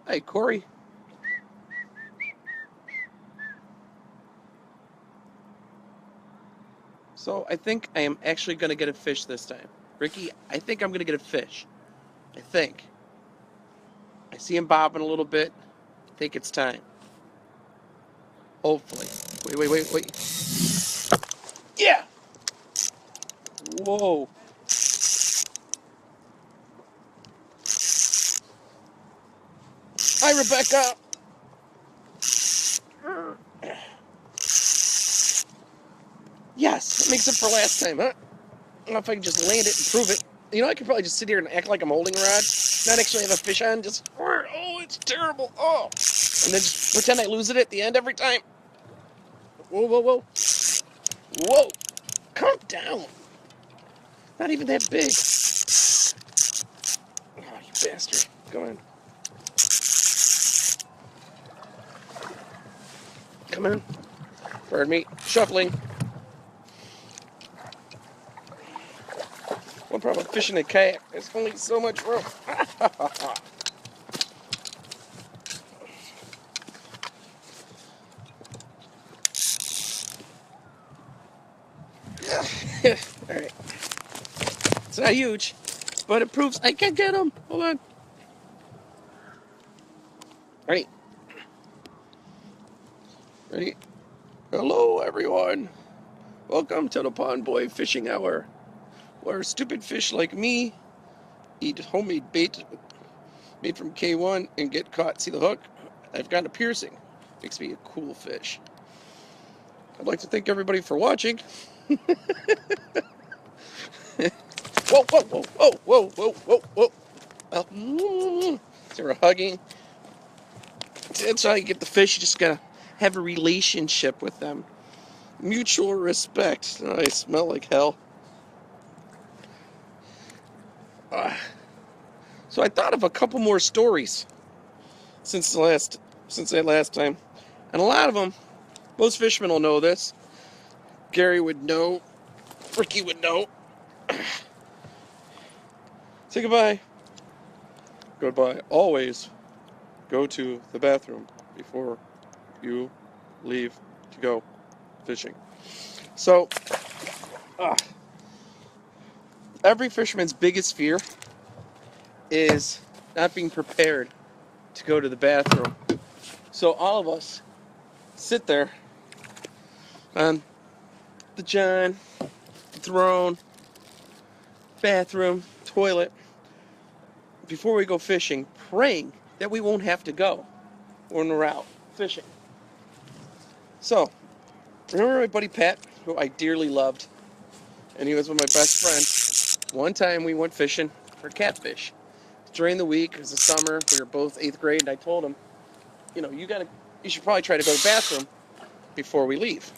Hey, Corey. So I think I am actually going to get a fish this time. Ricky, I think I'm going to get a fish. I think. I see him bobbing a little bit. I think it's time. Hopefully. Wait. Yeah! Whoa. Hi, Rebecca. Yes, that makes up for last time, huh? I don't know if I can just land it and prove it. You know, I could probably just sit here and act like I'm holding a rod, not actually have a fish on, just, oh, it's terrible, oh. And then just pretend I lose it at the end every time. Whoa. Whoa, calm down. Not even that big. Oh, you bastard. Come on. Come on. Pardon me. Shuffling. One problem fishing a kayak. There's only so much room. Alright. It's not huge, but it proves I can get them. Hold on. Ready? Ready? Hello, everyone. Welcome to the Pond Boy Fishing Hour, where stupid fish like me eat homemade bait made from K1 and get caught. See the hook? I've got a piercing. Makes me a cool fish. I'd like to thank everybody for watching. Whoa. So we're hugging. That's how you get the fish. You just gotta have a relationship with them. Mutual respect. Oh, I smell like hell. So I thought of a couple more stories since that last time, and a lot of them, most fishermen will know this. Gary would know. Ricky would know. Say goodbye. Goodbye. Always go to the bathroom before you leave to go fishing. So, every fisherman's biggest fear is not being prepared to go to the bathroom. So all of us sit there on the john, the throne, bathroom, toilet, before we go fishing, praying that we won't have to go when we're out fishing. So, remember my buddy Pat, who I dearly loved, and he was one of my best friends. One time we went fishing for catfish. During the week, it was the summer, we were both 8th grade, and I told him, you should probably try to go to the bathroom before we leave,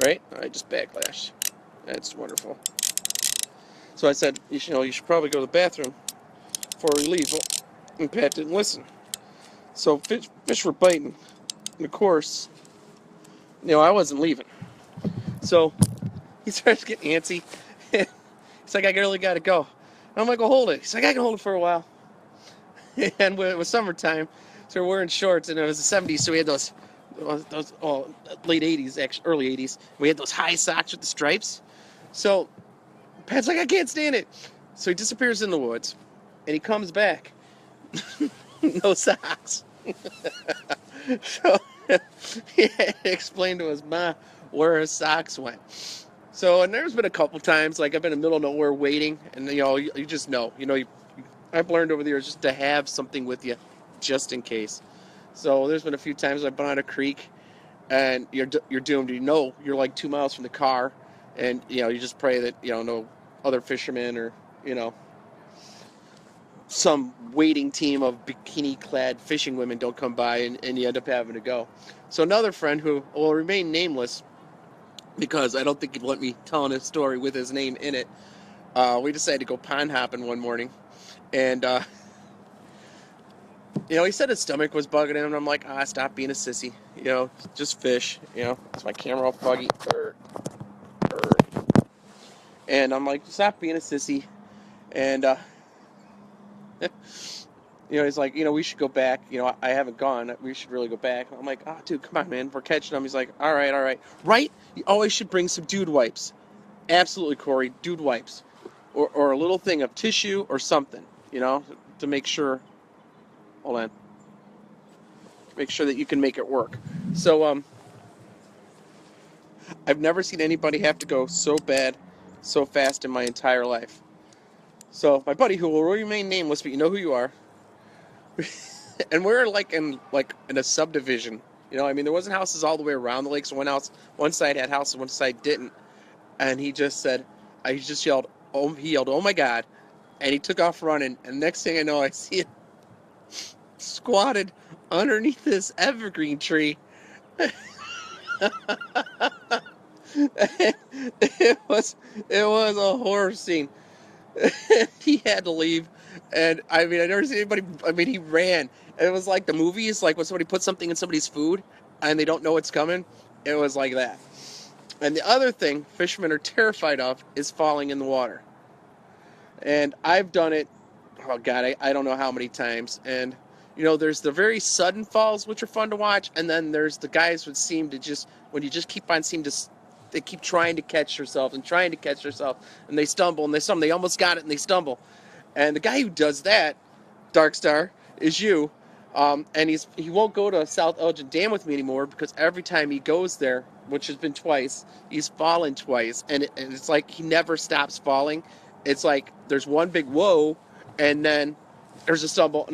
right? I just backlashed. That's wonderful. So I said, you should probably go to the bathroom before we leave. Well, and Pat didn't listen. So fish were biting. And of course, I wasn't leaving. So he starts getting antsy. He's like, I really got to go. And I'm like, well, hold it. He's like, I can hold it for a while. And it was summertime, so we're wearing shorts, and it was the 70s, so we had those late 80s, actually, early 80s. We had those high socks with the stripes. So Pat's like, I can't stand it. So he disappears in the woods, and he comes back. No socks. So he explained to his ma where his socks went. So, and there's been a couple times, like I've been in the middle of nowhere waiting, and you just know, I've learned over the years just to have something with you, just in case. So there's been a few times I've been on a creek, and you're doomed. You're like 2 miles from the car, and you just pray that no other fishermen or some waiting team of bikini-clad fishing women don't come by, and you end up having to go. So another friend who will remain nameless, because I don't think he'd let me tell his story with his name in it, we decided to go pond hopping one morning, and he said his stomach was bugging him, and I'm like, stop being a sissy, just fish, it's my camera all foggy, and I'm like, stop being a sissy, and He's like, we should go back. I haven't gone. We should really go back. I'm like, oh, dude, come on, man. We're catching them. He's like, all right, all right. Right? You always should bring some dude wipes. Absolutely, Corey. Dude wipes. Or a little thing of tissue or something, to make sure. Hold on. Make sure that you can make it work. So, I've never seen anybody have to go so bad, so fast in my entire life. So, my buddy, who will remain nameless, but you know who you are, and we're in a subdivision. There wasn't houses all the way around the lake. So one side had houses, one side didn't. And he just said, he just yelled, oh my God, and he took off running. And next thing I know, I see him squatted underneath this evergreen tree. it was a horror scene. He had to leave, and I never seen anybody. He ran. It was like the movies, like when somebody puts something in somebody's food and they don't know it's coming. It was like that. And the other thing fishermen are terrified of is falling in the water. And I've done it. Oh God, I don't know how many times. And there's the very sudden falls, which are fun to watch, and then there's the guys who seem to just, when you just keep on they keep trying to catch yourself and trying to catch yourself, and they stumble and they almost got it and they stumble. And the guy who does that, Dark Star, is you. And he won't go to South Elgin Dam with me anymore because every time he goes there, which has been twice, he's fallen twice, and it's like he never stops falling. It's like there's one big whoa, and then there's a stumble,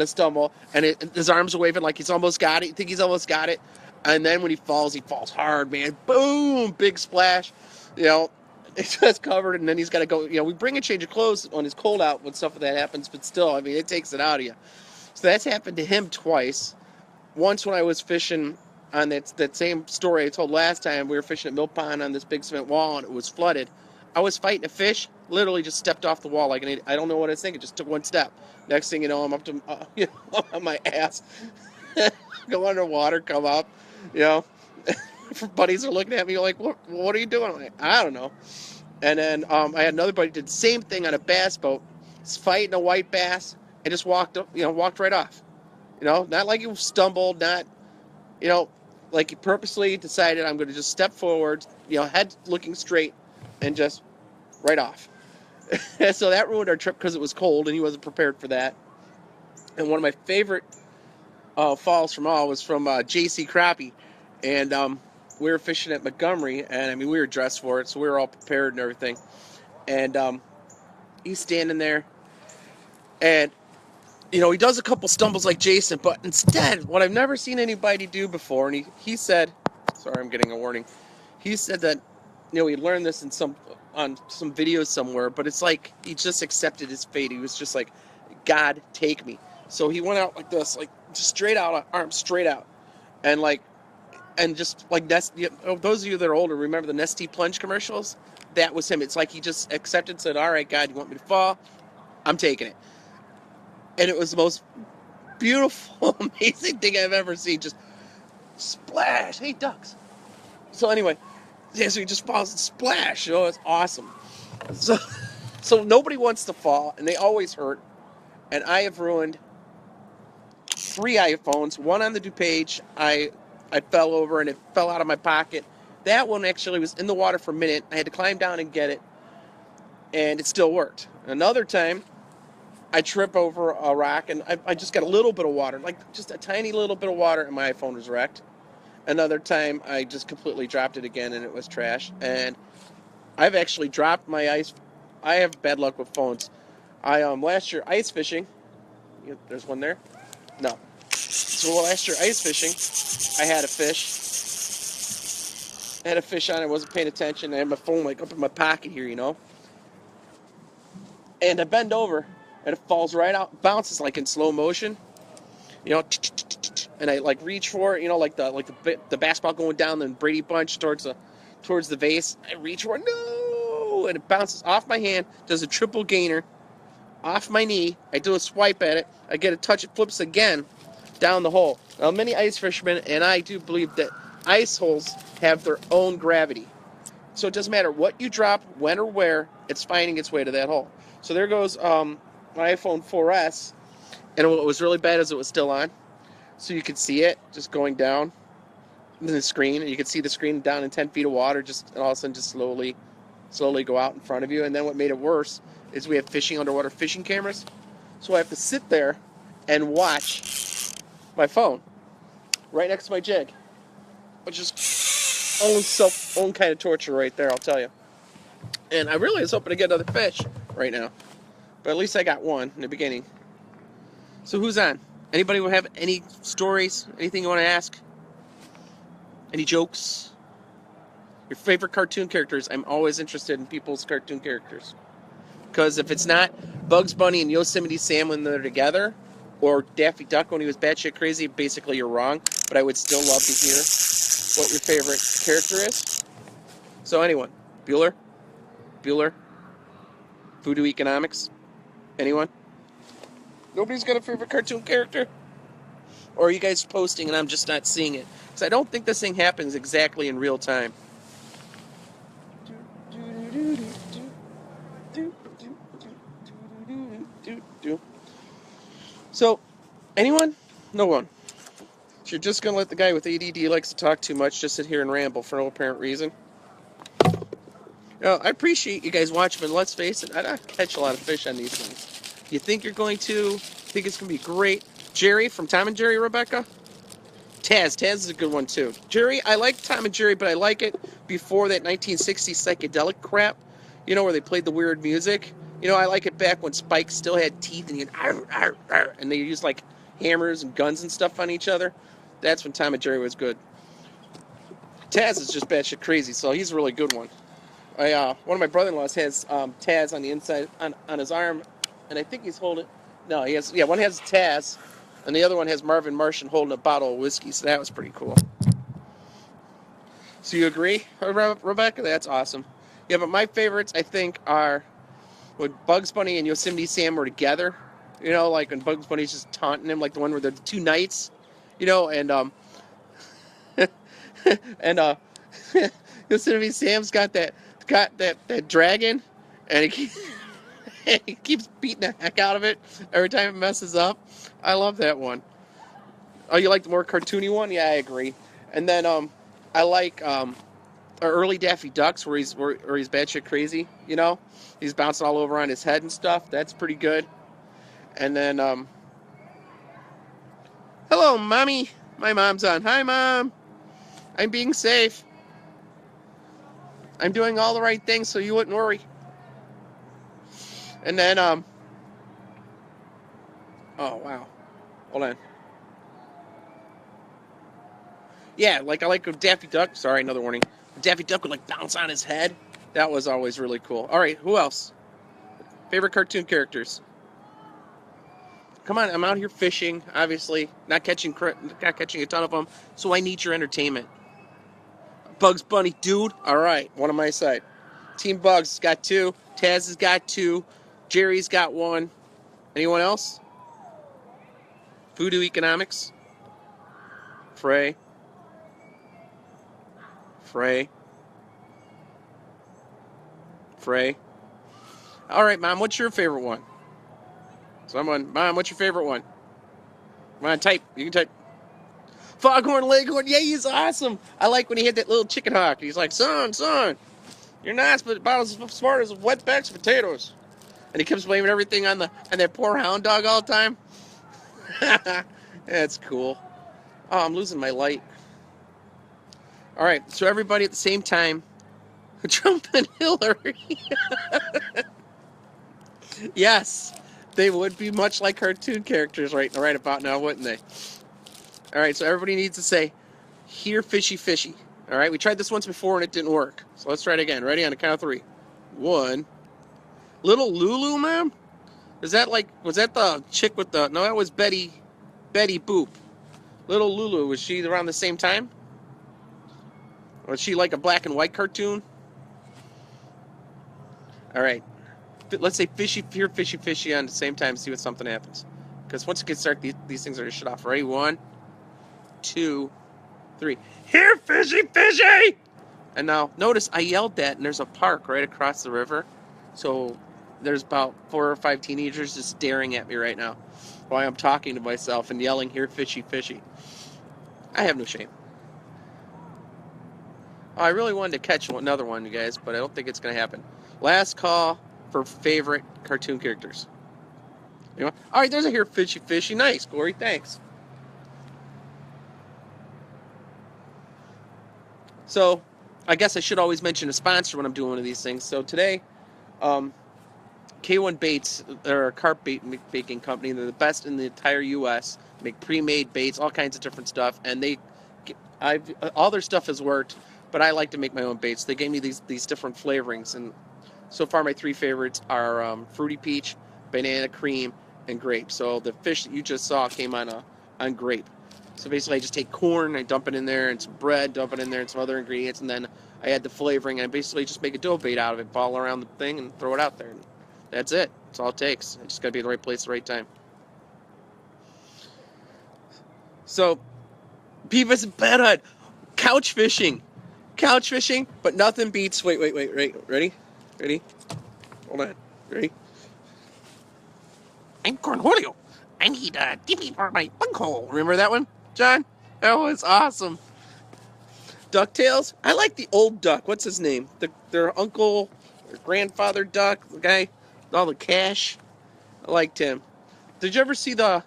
and his arms are waving like he's almost got it. You think he's almost got it, and then when he falls hard, man. Boom, big splash. It's just covered, and then he's got to go. We bring a change of clothes when it's cold out when stuff like that happens, but still, it takes it out of you. So that's happened to him twice. Once when I was fishing on that same story I told last time, we were fishing at Mill Pond on this big cement wall, and it was flooded. I was fighting a fish, literally just stepped off the wall like an idiot. I don't know what I was thinking, just took one step. Next thing you know, I'm up to, on my ass. Go underwater, come up, Buddies are looking at me like, what are you doing? I'm like, I don't know. And then I had another buddy did the same thing on a bass boat. He's fighting a white bass and just walked right off. Not like he stumbled, not, like he purposely decided I'm going to just step forward, head looking straight, and just right off. So that ruined our trip because it was cold and he wasn't prepared for that. And one of my favorite falls from all was from JC Crappie. And we were fishing at Montgomery, and we were dressed for it, so we were all prepared and everything. And he's standing there, and he does a couple stumbles like Jason, but instead, what I've never seen anybody do before, and he said, sorry, I'm getting a warning. He said that, he learned this on some videos somewhere, but it's like he just accepted his fate. He was just like, God, take me. So he went out like this, like just straight out, arms straight out, and just like those of you that are older remember the Nestea plunge commercials. That was him. It's like he just accepted, said, all right, God, you want me to fall? I'm taking it. And it was the most beautiful, amazing thing I've ever seen. Just splash. Hey, ducks. So anyway, so he just falls and splash. It's awesome. So nobody wants to fall, and they always hurt. And I have ruined 3 iPhones. One on the DuPage, I fell over, and it fell out of my pocket. That one actually was in the water for a minute. I had to climb down and get it, and it still worked. Another time, I trip over a rock, and I just got a little bit of water, like just a tiny little bit of water, and my iPhone was wrecked. Another time, I just completely dropped it again, and it was trash. And I've actually dropped my ice. I have bad luck with phones. I last year ice fishing. There's one there. No. So last year ice fishing, I had a fish. I had a fish on. I wasn't paying attention. I had my phone like up in my pocket here, And I bend over, and it falls right out, bounces like in slow motion, and I like reach for it, like the basketball going down the Brady Bunch towards the vase. I reach for it, no, and it bounces off my hand, does a triple gainer, off my knee. I do a swipe at it. I get a touch. It flips again down the hole. Now, many ice fishermen, and I do believe that ice holes have their own gravity. So it doesn't matter what you drop, when or where, it's finding its way to that hole. So there goes my iPhone 4S, And what was really bad is it was still on. So you could see it just going down the screen, and you could see the screen down in 10 feet of water, just and all of a sudden just slowly go out in front of you. And then what made it worse is we have underwater fishing cameras. So I have to sit there and watch my phone right next to my jig, which is own kind of torture right there, I'll tell you. And I really was hoping to get another fish right now, but at least I got one in the beginning. So who's on? Anybody have any stories? Anything you want to ask? Any jokes? Your favorite cartoon characters? I'm always interested in people's cartoon characters. Because if it's not Bugs Bunny and Yosemite Sam when they're together, or Daffy Duck when he was batshit crazy, basically you're wrong. But I would still love to hear what your favorite character is. So anyone? Bueller? Voodoo Economics? Anyone? Nobody's got a favorite cartoon character? Or are you guys posting and I'm just not seeing it? Because I don't think this thing happens exactly in real time. So, anyone? No one. So you're just going to let the guy with ADD who likes to talk too much just sit here and ramble for no apparent reason? I appreciate you guys watching, but let's face it, I don't catch a lot of fish on these things. You think you're going to? Think it's going to be great? Jerry from Tom and Jerry, Rebecca? Taz is a good one too. Jerry, I like Tom and Jerry, but I like it before that 1960s psychedelic crap. Where they played the weird music. I like it back when Spike still had teeth and and they used like hammers and guns and stuff on each other. That's when Tom and Jerry was good. Taz is just batshit crazy, so he's a really good one. One of my brother-in-laws has Taz on the inside on his arm, and I think he's holding. No, he has. Yeah, one has Taz, and the other one has Marvin Martian holding a bottle of whiskey. So that was pretty cool. So you agree, Rebecca? That's awesome. Yeah, but my favorites I think are when Bugs Bunny and Yosemite Sam were together. Like when Bugs Bunny's just taunting him, like the one where they're the two knights. And and Yosemite Sam's got that dragon, and he keeps beating the heck out of it every time it messes up. I love that one. Oh, you like the more cartoony one? Yeah, I agree. And then I like early Daffy Ducks where he's batshit crazy. He's bouncing all over on his head and stuff. That's pretty good. And then hello, mommy. My mom's on. Hi, mom. I'm being safe. I'm doing all the right things so you wouldn't worry. And then, oh, wow. Hold on. Yeah, I like Daffy Duck. Sorry, another warning. Daffy Duck would, bounce on his head. That was always really cool. All right, who else? Favorite cartoon characters? Come on, I'm out here fishing, obviously. Not catching a ton of them, so I need your entertainment. Bugs Bunny, dude. All right, one on my side. Team Bugs has got 2. Taz has got 2. Jerry's got 1. Anyone else? Voodoo Economics. Frey. All right, Mom, what's your favorite one? Someone, Mom, what's your favorite one? Come on, type. You can type. Foghorn Leghorn, yeah, he's awesome. I like when he hit that little chicken hawk. He's like, son, you're nice, but about as smart as wet bags of potatoes. And he keeps blaming everything on that poor hound dog all the time. That's cool. Oh, I'm losing my light. All right, so everybody at the same time, Trump and Hillary. Yes, they would be much like cartoon characters right about now, wouldn't they? All right, so everybody needs to say, here, fishy, fishy. All right, we tried this once before and it didn't work. So let's try it again. Ready? On the count of 3. 1. Little Lulu, ma'am? Was that the chick with no, that was Betty Boop. Little Lulu, was she around the same time? Or was she like a black and white cartoon? All right. Let's say fishy, here, fishy, fishy on the same time, see what something happens. Because once it gets dark, these things are going to shut off. Ready? 1, 2, 3. Here, fishy, fishy! And now, notice I yelled that, and there's a park right across the river. So there's about 4 or 5 teenagers just staring at me right now while I'm talking to myself and yelling, "Here, fishy, fishy." I have no shame. Oh, I really wanted to catch another one, you guys, but I don't think it's going to happen. Last call for favorite cartoon characters. Anyone? All right, there's a Here, fishy, fishy. Nice, Corey. Thanks. So, I guess I should always mention a sponsor when I'm doing one of these things. So today, K1 Baits, they're a carp bait baking company. They're the best in the entire U.S. Make pre-made baits, all kinds of different stuff, and all their stuff has worked. But I like to make my own baits. They gave me these different flavorings, and so far my 3 favorites are fruity peach, banana cream, and grape. So the fish that you just saw came on grape. So basically, I just take corn, I dump it in there, and some bread, dump it in there, and some other ingredients, and then I add the flavoring, and I basically just make a dough bait out of it, ball around the thing, and throw it out there. And that's it. That's all it takes. I just got to be in the right place at the right time. So, Beavis and Butthead, couch fishing. Couch fishing, but nothing beats... Wait. Ready? Hold on. Ready? I'm Cornholio. I need a TV for my bunghole. Remember that one, John? That was awesome. DuckTales? I like the old duck. What's his name? Their uncle, their grandfather duck, the guy with all the cash. I liked him. Did you ever see the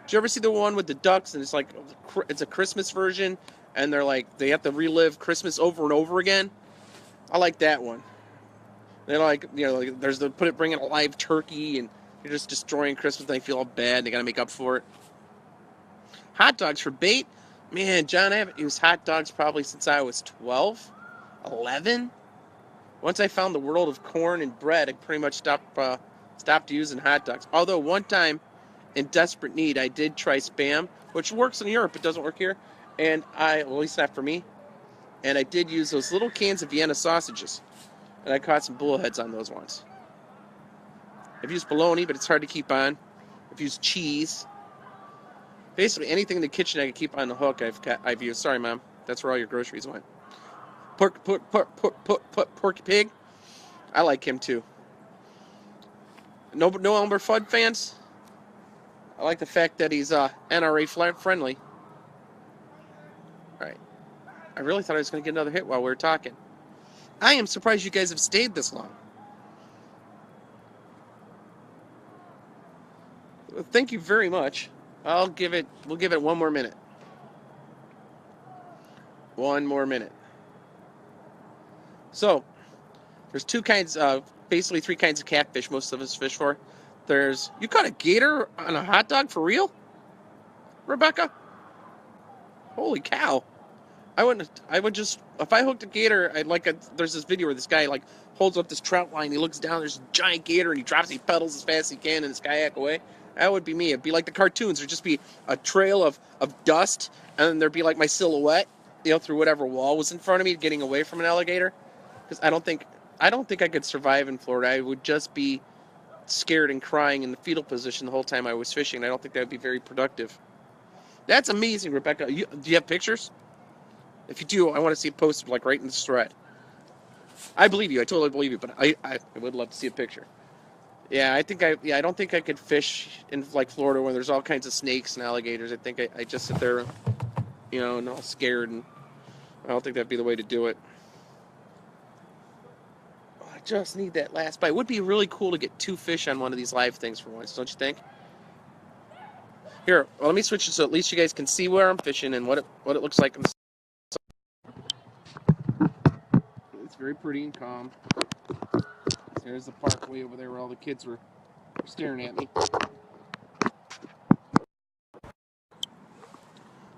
one with the ducks and it's a Christmas version and they have to relive Christmas over and over again? I like that one. They're bringing a live turkey and you're just destroying Christmas and they feel all bad and they got to make up for it. Hot dogs for bait? Man, John, I haven't used hot dogs probably since I was 12, 11. Once I found the world of corn and bread, I pretty much stopped using hot dogs. Although one time, in desperate need, I did try Spam, which works in Europe. It doesn't work here. And at least not for me. And I did use those little cans of Vienna sausages. And I caught some bullheads on those ones. I've used bologna, but it's hard to keep on. I've used cheese. Basically, anything in the kitchen I can keep on the hook, I've used. Sorry, Mom. That's where all your groceries went. Porky Pig. I like him, too. No Elmer Fudd fans? I like the fact that he's NRA friendly. All right. I really thought I was going to get another hit while we were talking. I am surprised you guys have stayed this long. Thank you very much. We'll give it 1 more minute. 1 more minute. So, there's basically 3 kinds of catfish most of us fish for. You caught a gator on a hot dog for real? Rebecca? Holy cow. If I hooked a gator, there's this video where this guy holds up this trout line, he looks down, there's a giant gator, and he drops, he pedals as fast as he can, and this kayak away. That would be me. It'd be like the cartoons. There'd just be a trail of dust, and then there'd be my silhouette, through whatever wall was in front of me, getting away from an alligator. Because I don't think I could survive in Florida. I would just be scared and crying in the fetal position the whole time I was fishing. I don't think that would be very productive. That's amazing, Rebecca. Do you have pictures? If you do, I want to see it posted right in this thread. I believe you. I totally believe you, but I would love to see a picture. Yeah, I don't think I could fish in Florida where there's all kinds of snakes and alligators. I think I just sit there, and all scared, and I don't think that'd be the way to do it. Oh, I just need that last bite. It would be really cool to get 2 fish on one of these live things for once, don't you think? Here, let me switch it so at least you guys can see where I'm fishing and what it looks like. It's very pretty and calm. There's the park way over there where all the kids were staring at me.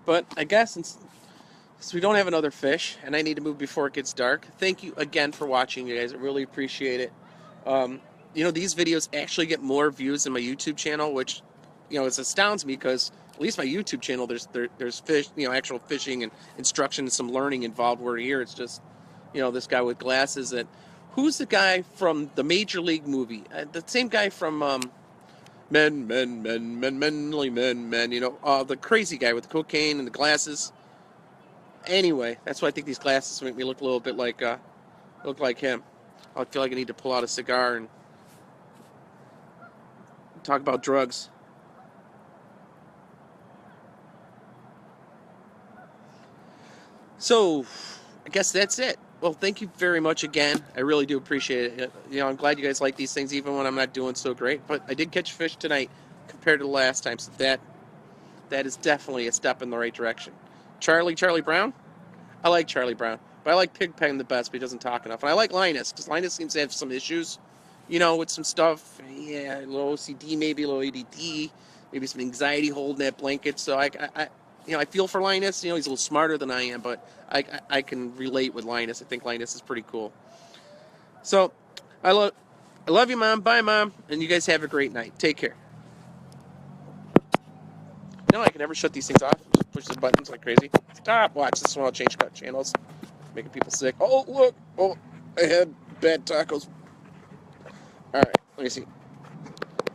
But I guess since we don't have another fish and I need to move before it gets dark, thank you again for watching, you guys. I really appreciate it. These videos actually get more views than my YouTube channel, which, it astounds me because at least my YouTube channel, there's fish, actual fishing and instruction and some learning involved. Where here it's just, this guy with glasses. Who's the guy from the Major League movie? The same guy from Men, the crazy guy with the cocaine and the glasses. Anyway, that's why I think these glasses make me look a little bit like him. I feel like I need to pull out a cigar and talk about drugs. So, I guess that's it. Well, thank you very much again. I really do appreciate it. I'm glad you guys like these things, even when I'm not doing so great. But I did catch fish tonight compared to the last time, so that is definitely a step in the right direction. Charlie Brown? I like Charlie Brown. But I like Pigpen the best, but he doesn't talk enough. And I like Linus, because Linus seems to have some issues, with some stuff. Yeah, a little OCD, maybe a little ADD, maybe some anxiety holding that blanket. So I feel for Linus. He's a little smarter than I am, but I can relate with Linus. I think Linus is pretty cool. So I love you, Mom. Bye, Mom. And you guys have a great night. Take care. I can never shut these things off. Just push the buttons like crazy. Stop. Watch. This one I'll change cut channels. Making people sick. Oh, look. Oh, I had bad tacos. All right. Let me see.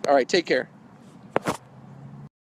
All right. Take care.